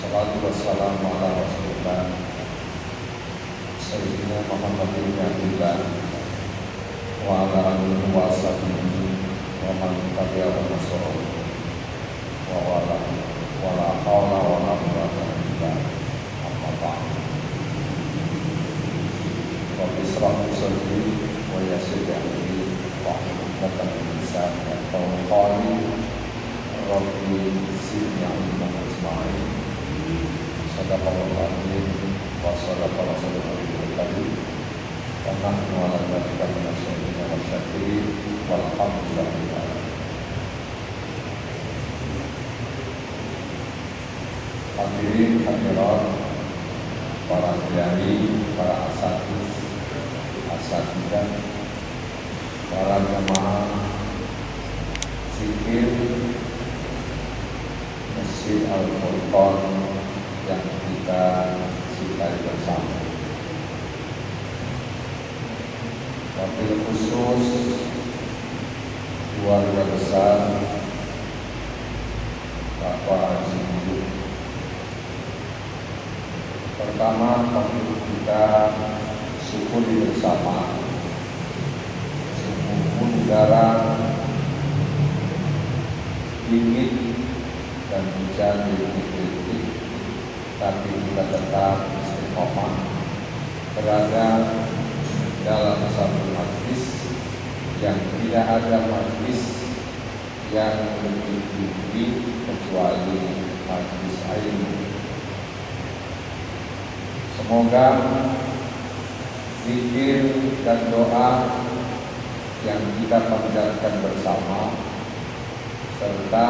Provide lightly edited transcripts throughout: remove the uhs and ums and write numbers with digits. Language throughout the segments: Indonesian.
Wassalatu wassalamu ala rasulillah Sayyidina Muhammad bin Abdillah wa ala alihi wa sahbihi wa man tabi'ahum nasrah wa la hawla wa la quwwata illa billah amma ba'd. Rabbi ishrah li sadri wa yassir li amri wahlul 'uqdatam min lisani yafqahu qawli. Rabbi zidni ilman ajma'in. Sadaqallahu al-azim wa sadaqa rasulul karim. Wa nahnu 'ala dzalika minasyahidin wa syakirin walhamdulillah. Hadirin hadirat, para kiai, para asatidzah, para jemaah zikir Masjid Al-Furqan yang kita cintai bersama. Wabil khusus keluarga besar Bapak Haji Budi. Pertama, kita syukuri bersama suhu udara dingin dan hujan rintik-rintik, tapi kita tetap istiqomah berada dalam satu majlis yang tidak ada majlis yang lebih tinggi kecuali majlis ilmu. Semoga zikir dan doa yang kita panjatkan bersama serta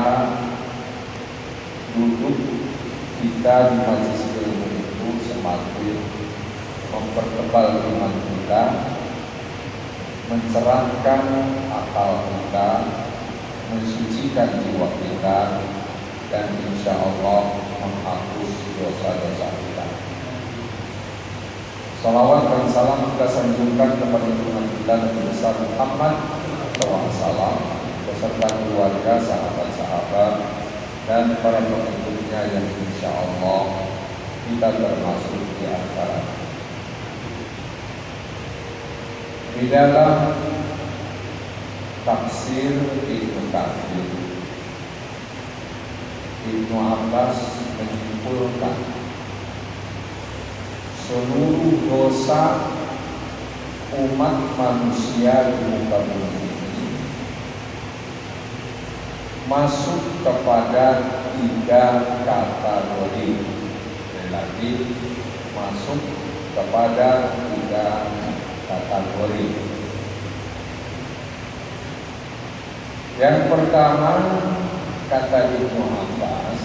duduk kita di majelis ilmu itu semakin mempertebal iman kita, mencerahkan akal kita, mensucikan jiwa kita, dan insya Allah menghapus dosa-dosa kita. Salawat dan salam kita sanjungkan kepada junjungan kita Nabi besar Muhammad SAW beserta keluarga, sahabat-sahabat, dan para pengikutnya yang insya Allah kita termasuk di antara. Di dalam tafsir Ibnu Katsir, Ibnu Abbas menyimpulkan seluruh dosa umat manusia di muka bumi ini masuk kepada 3 kategori, relatif masuk kepada 3 kategori. Yang pertama, kata Ibnu Abbas,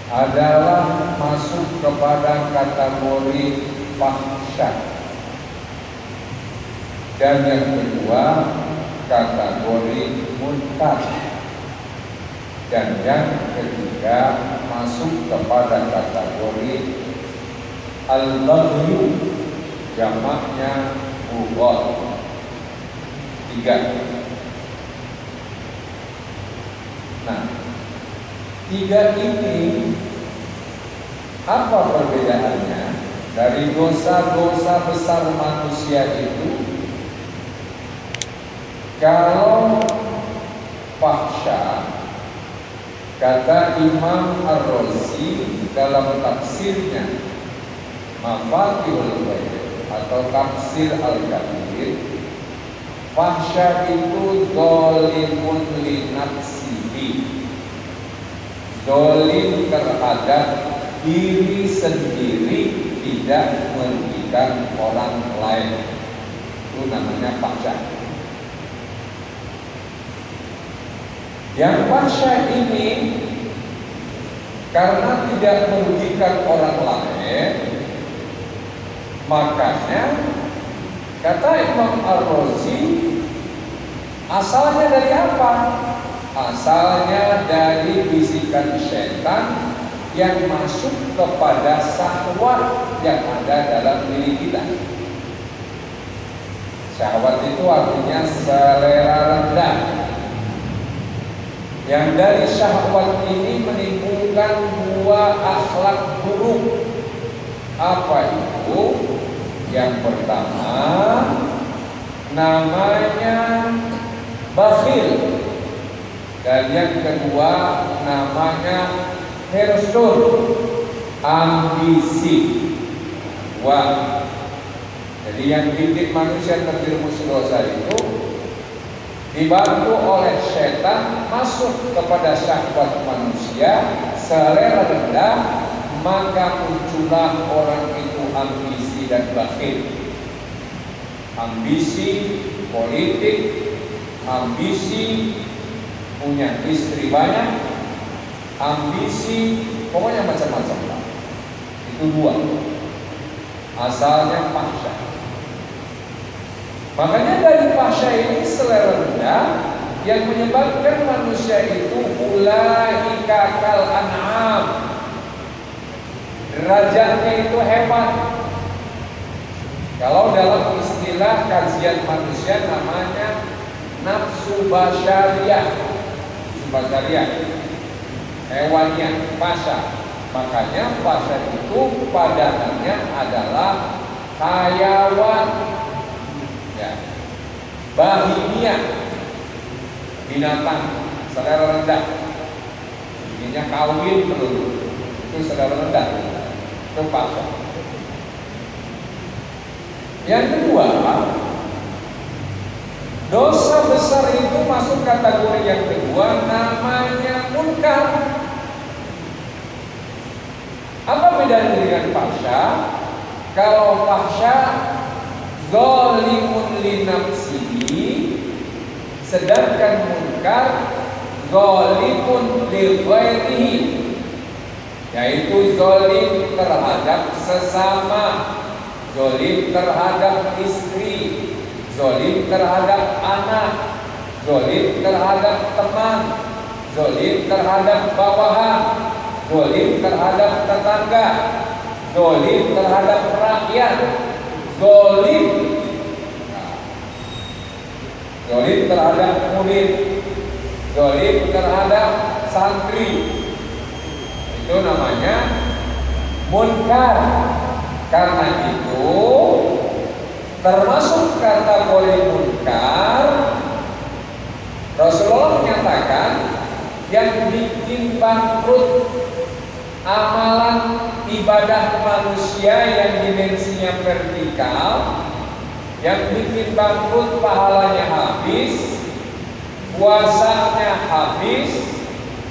adalah masuk kepada kategori fahsya. Dan yang kedua, kategori munkar. Dan yang ketiga, masuk kepada kategori al-baghyu, jamaknya bughat. 3. Nah, 3 ini apa perbedaannya dari dosa-dosa besar manusia itu? Kalau fahsya, kata Imam Ar-Razi dalam tafsirnya Mafatihul Ghaib atau Tafsir Al-Kabir, fahsya itu zalimun li nafsihi, zalim terhadap diri sendiri, tidak merugikan orang lain. Itu namanya fahsya. Yang fahsya ini karena tidak merugikan orang lain, makanya kata Imam Ar-Razi, asalnya dari apa? Asalnya dari bisikan setan yang masuk kepada syahwat yang ada dalam diri kita. Syahwat itu artinya selera rendah. Yang dari syahwat ini menimbulkan menunjukkan dua akhlak buruk. Apa itu? Yang pertama namanya bakhil, dan yang kedua namanya hirsud, ambisi. Wah, jadi yang bikin manusia terjerumus dosa itu dibantu oleh setan masuk kepada syahwat manusia, selera rendah, maka muncullah orang itu ambisi dan bakhil. Ambisi politik, ambisi punya istri banyak, ambisi pokoknya macam-macam lah. Itu dua. Asalnya fahsya. Makanya dari fahsya ini selera rendah yang menyebabkan manusia itu ulaika kal an'am. Derajatnya itu hebat. Kalau dalam istilah kajian manusia namanya nafsu basyariyah. Hewannya, pasha. Makanya pasha itu padanannya adalah hayawan, ya, bahimia, binatang, selera rendah. Ininya kawin dulu, itu selera rendah, itu pasha. Yang kedua, dosa besar itu masuk kategori yang kedua, namanya munkar. Apa bedanya dengan fahsya? Kalau fahsya zalimun li nafsihi, sedangkan munkar zalimun li ghairihi, yaitu zalim terhadap sesama, zalim terhadap istri, zalim terhadap anak, zalim terhadap teman, zalim terhadap bawahan, zalim terhadap tetangga, zalim terhadap rakyat, zalim terhadap murid, zalim terhadap santri. Itu namanya munkar. Karena itu termasuk kategori munkar, Rasulullah menyatakan yang bikin bangkrut amalan ibadah manusia yang dimensinya vertikal, yang bikin bangkrut pahalanya habis, puasanya habis,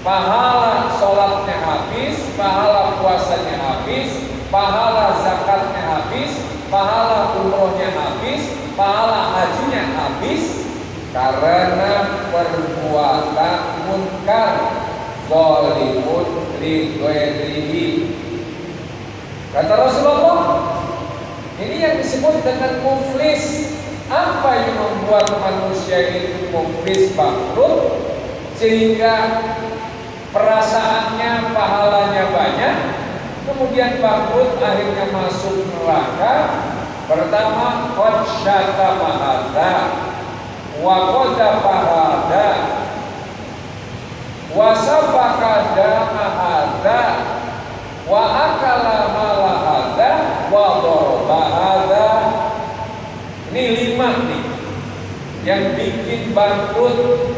pahala sholatnya habis, pahala puasanya habis, pahala zakatnya habis, pahala umrohnya habis, pahala hajinya habis, karena perbuatan munkar, zalimun li ghairihi. Kata Rasulullah, ini yang disebut dengan muflis. Apa yang membuat manusia itu muflis, bangkrut, sehingga perasaannya pahalanya banyak, kemudian bangkrut, akhirnya masuk neraka? Pertama, qad syatama hadza wa qadhafa hadza wa safaka dama hadza wa akala mala hadza wa daraba hadza. Ini 5 nih yang bikin bangkrut.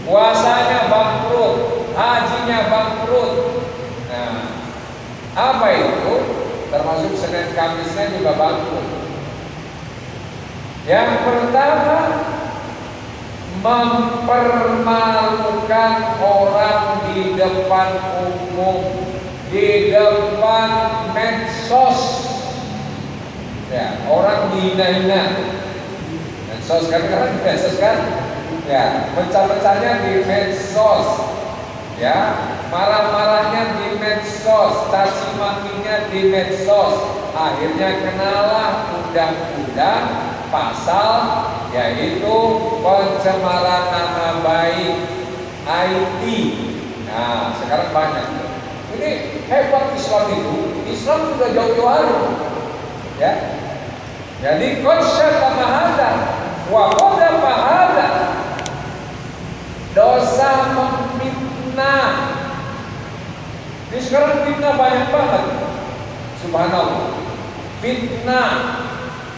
Puasanya bangkrut, hajinya bangkrut. Nah, apa itu? Termasuk Senin Kamisnya juga bangkrut. Yang pertama, mempermalukan orang di depan umum, di depan medsos. Ya, orang dihina-hina. Medsos kan medsos kan? Ya, pecah-pecahnya di medsos. Ya, marah-marahnya di medsos, caci makinya di medsos. Akhirnya kenalah undang-undang pasal, yaitu pencemaran nama baik, IT. Nah, sekarang banyak. Ini hebat Islam itu. Islam sudah jauh-jauh hari. Ya. Jadi qad hadza wa qadhafa hadza. Dosa memfitnah, sekarang fitnah banyak banget. Subhanallah. Fitnah,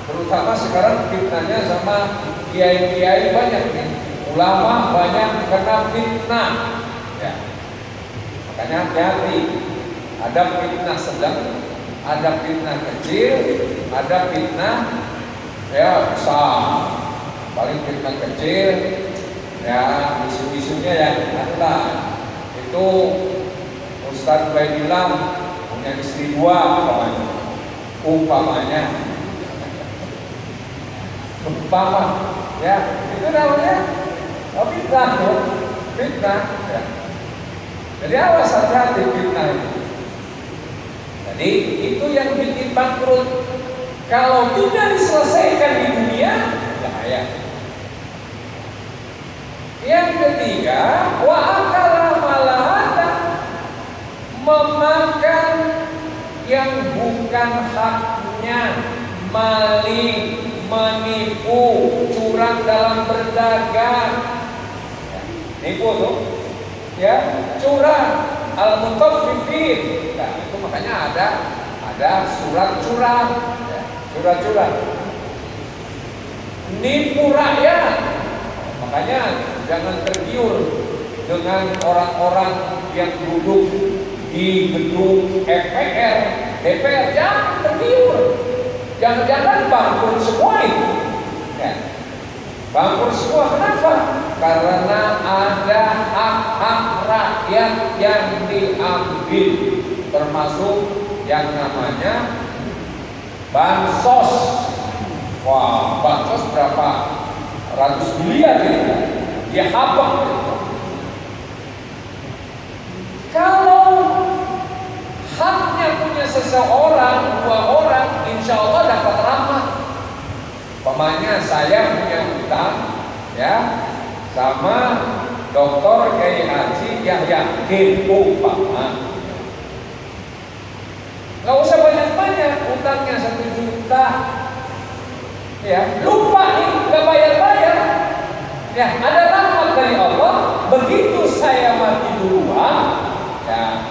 terutama sekarang fitnahnya sama kiai-kiai banyak nih. Ulama banyak kena fitnah. Ya. Makanya hati-hati. Ada fitnah sedang, ada fitnah kecil, ada fitnah ya besar. Paling fitnah kecil ya isu-isunya ya adalah itu Ustadz bilang punya istri dua umpamanya ya itu namanya fitnah fitnah ya. Jadi awas hati-hati fitnah itu. Jadi itu yang bikin bangkrut. Kalau tidak diselesaikan di dunia bahaya. Yang ketiga, wa akala malahata, memakan yang bukan haknya, maling, menipu, curang dalam berdagang. Nipu tuh, ya, curang, al-mutaffifin. Nah, itu makanya ada surat curang, ya, surat curang. Nipu rakyat. Makanya jangan tergiur dengan orang-orang yang duduk di gedung MPR, DPR, jangan tergiur. Jangan-jangan bangkrut semua itu. Ya. Bangkrut semua kenapa? Karena ada hak-hak rakyat yang diambil, termasuk yang namanya bansos. Wah, bansos berapa ratus miliar gitu. Dia habang. Kalau haknya punya seseorang, dua orang, insya Allah dapat rahmat. Pemanya saya punya hutang, ya, sama Dr. Kiai Haji Yahya umpama. Gak usah banyak-banyak, hutangnya 1 juta. Ya, lupa nih, gak bayar-bayar. Ya, ada rahmat dari Allah. Begitu saya mati duluan, ya,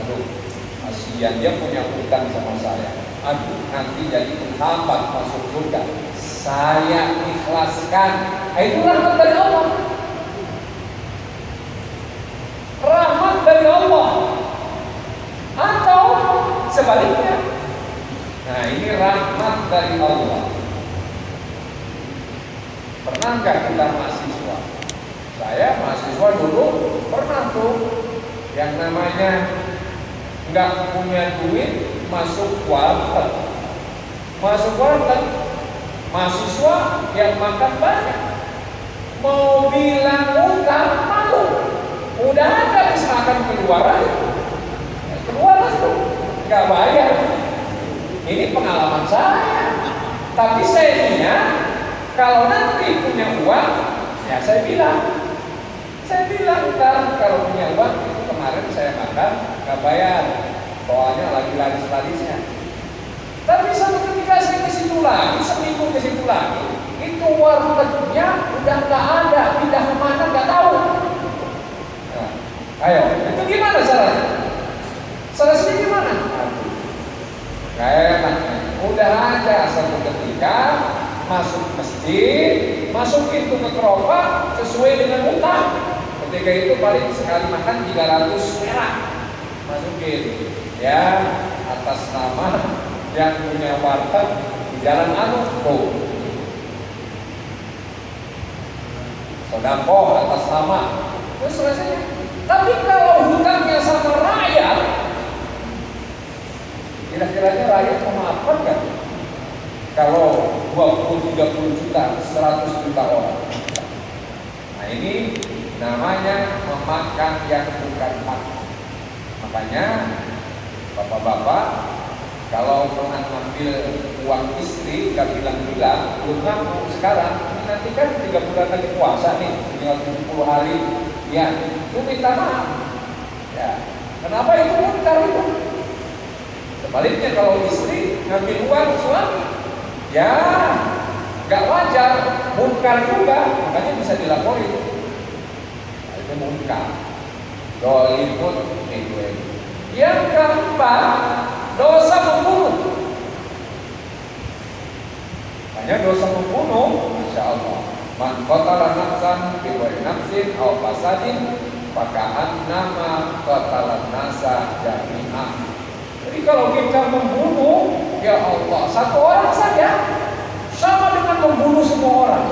aduh, kasihan dia punya hutang sama saya. Aduh, nanti jadi penghambat masuk surga. Saya ikhlaskan. Itu rahmat dari Allah. Rahmat dari Allah. Atau sebaliknya. Nah, ini rahmat dari Allah. Pernahkah kita mahasiswa? Saya mahasiswa dulu pernah tuh yang namanya nggak punya duit masuk warteg. Masuk warteg, mahasiswa yang makan banyak. Mau bilang utang malu. Udah ada misalkan keluar aja. Keluar tuh, nggak bayar. Ini pengalaman saya. Tapi saya niat kalau nanti punya uang, ya saya bilang ntar kalau punya uang itu kemarin saya makan nggak bayar, soalnya lagi laris-larisnya. Tapi satu ketika saya ke situ lagi, seminggu ke situ lagi, itu wartegnya udah nggak ada, pindah kemana nggak tahu. Nah, ayo, itu gimana caranya? Solusinya gimana? Kayak udah aja satu ketika masuk masjid, masuk pintu ke gerobak sesuai dengan utang. Ketika itu paling sekali makan 300 perak masukin, ya, atas nama yang punya warteg di Jalan tuh. Sedekah atas nama, itu selesai. Tapi kalau hutangnya sama rakyat, kira-kiranya rakyat memaafkan kan? Kalau 20-30 juta, 100 juta orang. Nah, ini namanya memakan yang bukan hak. Makanya bapak-bapak kalau pernah ngambil uang istri gak bilang-bilang, belum ngaku sekarang, ini nanti kan 3 bulan lagi puasa nih, tinggal 70 hari, ya, itu minta maaf. Ya, kenapa itu munkar itu? Sebaliknya kalau istri ngambil uang suami, ya gak wajar, munkar juga, makanya bisa dilaporin. Nah, itu munkar. Dzalimun itu. Yang keempat, dosa membunuh. Hanya dosa membunuh, Masya Allah. Man qatala nafsan bighairi nafsin aw fasadin faka'annama qatala nasa jami'ah. Jadi kalau kita membunuh, ya Allah, satu orang saja sama dengan membunuh semua orang.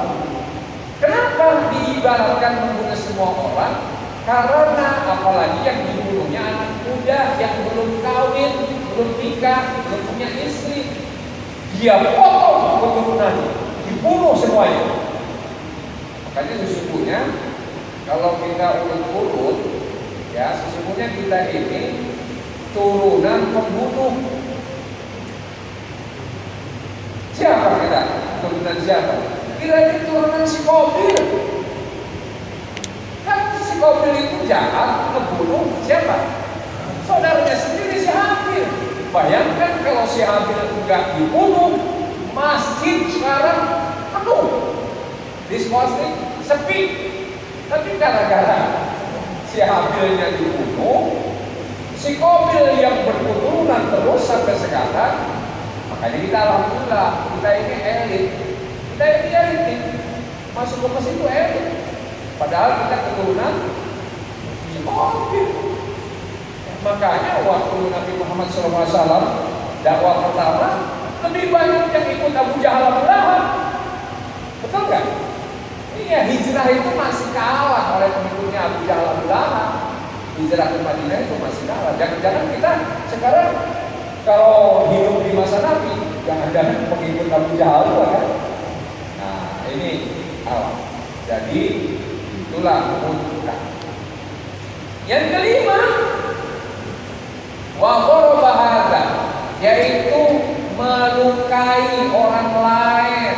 Kenapa diibaratkan membunuh semua orang? Karena apalagi yang dibunuhnya anak muda yang belum kawin, belum nikah, belum punya istri. Dia potong keturunannya, dibunuh semuanya. Makanya sesungguhnya kalau kita urut-urut, ya sesungguhnya kita ini turunan pembunuh. Siapa kita? Turunan siapa? Kita ini turunan si Qabil. Kan si Qabil itu jahat, ngebunuh siapa? Saudaranya sendiri si Habil. Bayangkan kalau si Habil enggak dibunuh, masjid sekarang penuh, diskotik sepi. Tapi gara-gara si Habilnya dibunuh, si Qabil yang berketurunan terus sampai sekarang, makanya kita alhamdulillah kita ini elit. Kita ini elit, masuk ke masjid itu elit. Padahal kita keturunan si Qabil. Makanya waktu Nabi Muhammad SAW dakwah pertama, lebih banyak yang ikut Abu Jahal Abu Lahab. Betul nggak? Iya, hijrah itu masih kalah oleh pengikutnya Abu Jahal Abu Lahab. Hijrah ke Madinah itu masih kalah. Jangan-jangan kita sekarang kalau hidup di masa Nabi, jangan-jangan pengikut Abu Jahal juga kan? Nah, ini awal. Jadi itulah menunjukkan. Yang kelima, wa qaraba hadza, yaitu melukai orang lain,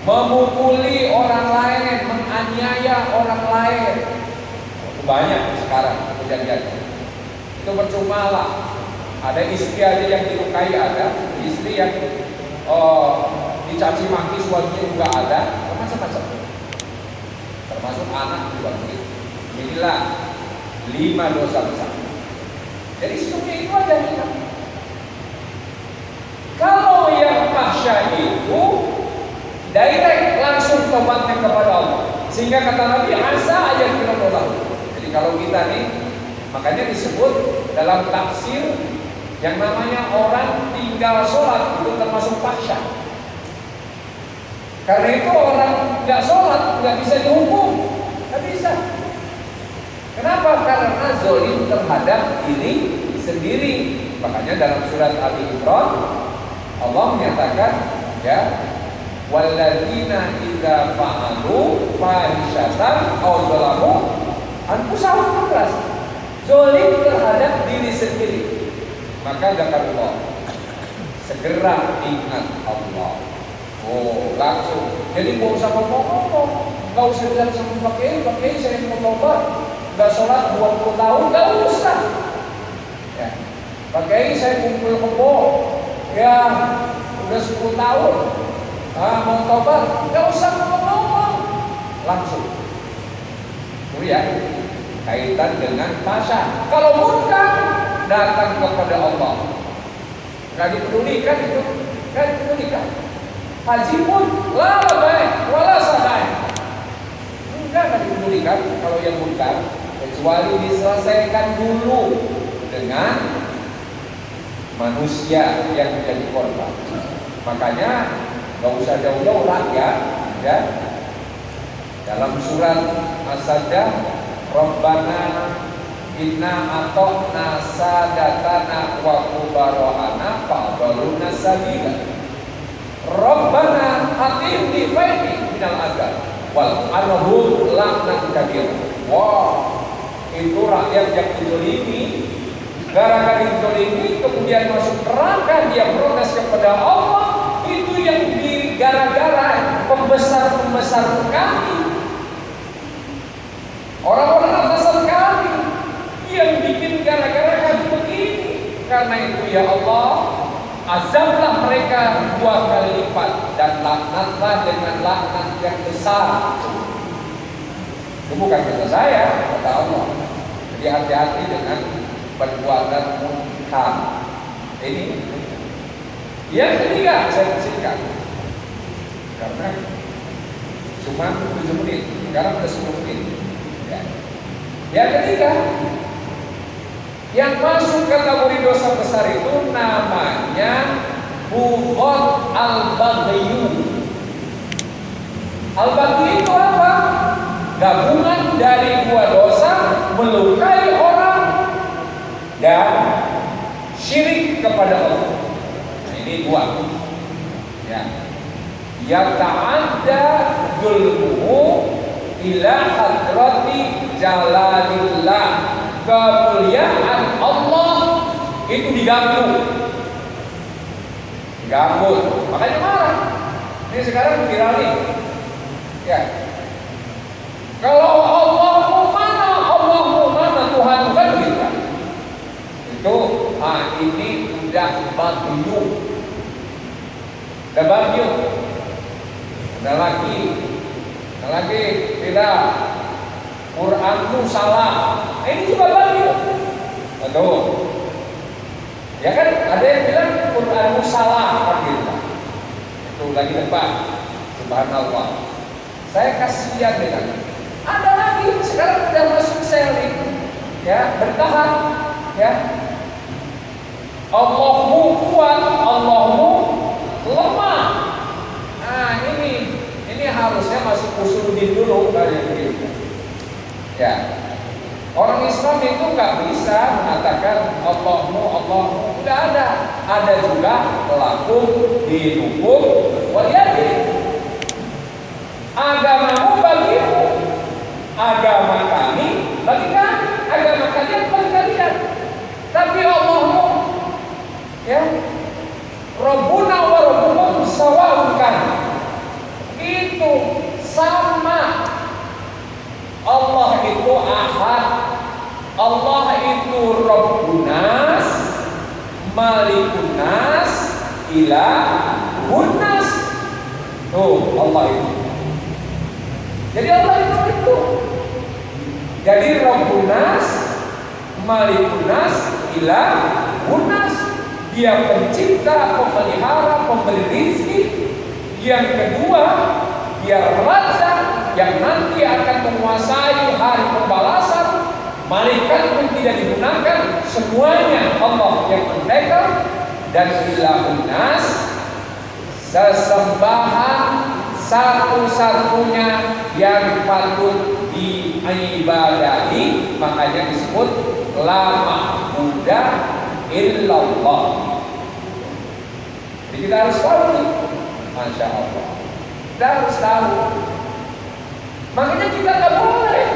memukuli orang lain, menganiaya orang lain. Banyak sekarang kejadiannya. Itu percuma lah. Ada istri aja yang dilukai, ada istri yang dicaci maki suaminya juga ada, macam-macam. Termasuk anak juga begitu. Inilah 5 dosa besar. Jadi sesungguhnya itu aja kita. Kalau yang fahsya itu direct langsung tobatnya kepada Allah. Sehingga kata Nabi, asa aja kita tobat. Jadi kalau kita nih, makanya disebut dalam tafsir yang namanya orang tinggal sholat itu termasuk fahsya. Karena itu orang nggak sholat nggak bisa dihukum, nggak bisa. Kenapa? Karena zalim terhadap diri sendiri. Makanya dalam surat Ali Imran Allah menyatakan, ya, walladzina idza fa'alu fahishatan aw zalamu anfusahum, tegas zalim terhadap diri sendiri, maka zakarullah, segera ingat Allah. Oh, langsung. Jadi mau usah ngomong-ngomong, nggak usah bilang sama pakai saya mau tobat, nggak sholat 20 tahun, nggak usah. Ya, pakai saya kumpul kebo, ya udah 10 tahun, mau tobat, nggak usah ngomong-ngomong, langsung. Itu ya, kaitan dengan fahsya. Kalau munkar, datang kepada Allah, nggak dipedulikan itu, nggak dipedulikan. Haji pun la baik wala sadai, enggak dipedulikan kalau yang munkar, kecuali diselesaikan dulu dengan manusia yang menjadi korban. Makanya nggak usah jauh-jauh rakyat, ya. Dalam surat As-Sajdah, Rabbana inna ata'na sadatana wa kubara'ana fa'daluna sabila. Rabbana atim di faidi minal azab wal arhum laknat kabir. Wah, itu rakyat yang dizalimi, gara-gara dizalimi kemudian masuk neraka, dia protes kepada Allah. Itu yang gara-gara pembesar kami, orang-orang atasan kami yang bikin gara-gara kami begini. Karena itu ya Allah, azablah mereka 2 kali lipat dan laknatlah dengan laknat yang besar. Itu bukan kata saya, kata Allah. Jadi hati-hati dengan perbuatan munkar. Ini yang ketiga, saya bersihkan karena cuma 7 menit, sekarang sudah 10 menit. Ya. Yang ketiga, yang masuk kategori dosa besar itu namanya bughat al-baghyu. Al-baghyu itu apa? Gabungan dari dua dosa, melukai orang dan syirik kepada Allah. Nah, ini dua. Ya. Yata'adda zulmuhu ila hadrati jalalillah. Kemuliaan Allah itu diganggu. Makanya marah. Ini sekarang viral nih. Ya. Kalau Allah mau mana Tuhan kan gitu. Itu ini udah bagyu. Ada lagi tidak. Quranku salah. Ini juga bagyu. Aduh. Ya kan ada yang bilang Quranku salah gitu. Itu lagi depan. Subhanallah. Saya kasihan dengan ada lagi sekarang udah masuk selling, ya bertahan, ya. Allahmu kuat, Allahmu lemah. Nah ini harusnya masuk usuluddin dulu kayak gitu. Ya, orang Islam itu nggak bisa mengatakan Allahmu, nggak ada. Ada juga pelaku dihukum waliyadin. Agamamu bagimu, agama kami bagi kami, agama kalian bagi kalian. Tapi Allahmu, ya, Rabbuna wa Rabbukum sawa'un kan, itu sama. Allah itu ahad, Allah itu Rabbunas, Malikunas, Ilahunas. Tuh Allah itu. Jadi Allah itu. Jadi Rabbunas, Malikunas, Ilahunas. Dia pencipta, pemelihara, pemberi rezeki. Yang kedua, dia raja yang nanti akan menguasai hari pembalasan. Malaikat pun tidak digunakan, semuanya Allah yang mendekel. Dan Ilahunas, sesembahan satu-satunya yang patut diibadahi, makanya disebut la ma'budu illallah. Jadi kita harus tahu nih, Masya Allah, kita harus tahu. Makanya kita nggak boleh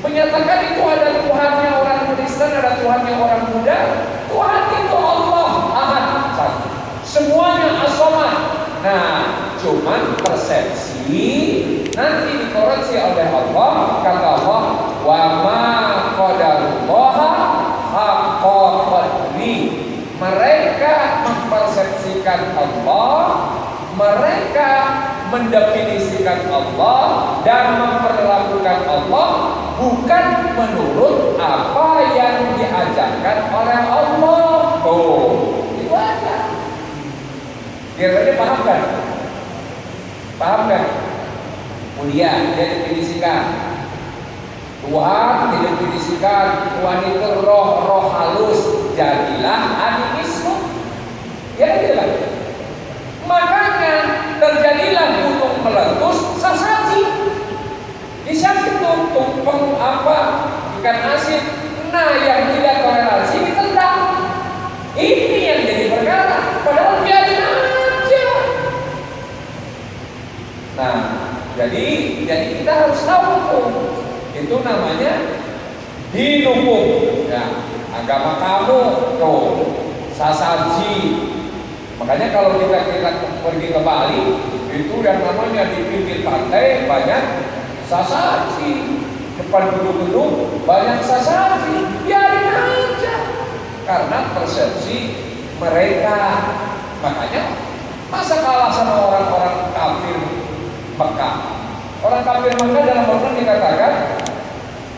menyatakan itu ada Tuhannya orang Kristen, ada Tuhannya orang Buddha. Tuhan itu Allah ahad, satu, semuanya as-samad. Nah, cuman persepsi nanti dikoreksi oleh Allah. Kata Allah, wa ma qadarullaha haqqa qadri. Mereka mempersepsikan Allah, mereka mendefinisikan Allah dan memperlakukan Allah bukan menurut apa yang diajarkan oleh Allah. Oh, itu aja. Kira-kira paham kan? Paham kan? Kemudian dia definisikan Tuhan, didefinisikan Tuhan itu roh halus, jadilah animisme. Ya tidak. Makanya terjadilah gunung meletus sesaji. Di samping tumpeng ikan asin. Nah, yang tidak toleransi ditendang. Ini yang jadi perkara. Padahal biarin aja. Nah, jadi kita harus tahu tuh. Itu namanya didukung. Ya, agama kamu tuh sasaji. Makanya kalau kita pergi ke Bali, itu yang namanya di pinggir pantai banyak sasaji, depan gedung-gedung banyak sasaji, biarin aja. Karena persepsi mereka. Makanya masa kalah sama orang-orang kafir Mekah? Orang kafir Makkah dalam Al-Quran dikatakan,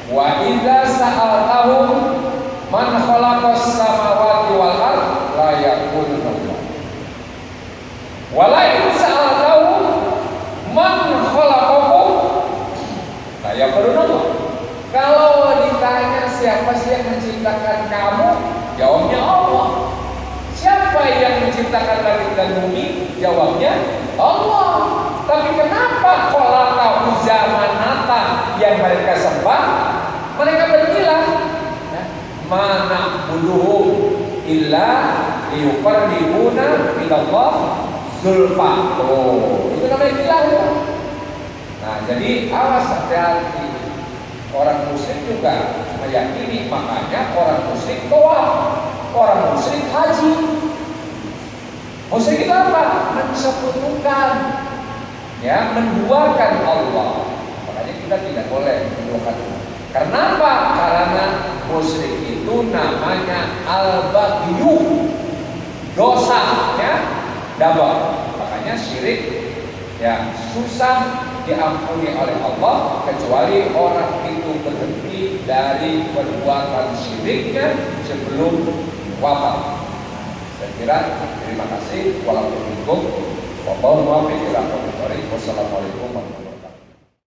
wa idza sa'altahum man khalaqas samawati wal ard la yaquluna Allah. Wa la in sa'altahum man khalaqakum la yaquluna Allah. Kalau ditanya siapa sih yang menciptakan kamu, jawabnya Allah. Siapa yang menciptakan langit dan bumi? Jawabnya Allah. Tapi kenapa Kolata Uzamanata yang mereka sembah? Mereka berilah mana buduhum illa liyuqarribuna ilallah zulfa. Oh, itu namanya ilah. Nah, jadi awas hati-hati. Orang musyrik juga meyakini, makanya orang musyrik tawaf, orang musyrik haji. Musyrik itu apa? Mensekutukan, ya, menduakan Allah. Makanya kita tidak boleh menduakan Allah. Kenapa? Karena musyrik itu namanya al-baghyu, dosa, ya, double. Makanya syirik, ya, susah diampuni oleh Allah kecuali orang itu berhenti dari perbuatan syiriknya sebelum wafat. Saya kira terima kasih. Wassalamualaikum warahmatullahi wabarakatuh.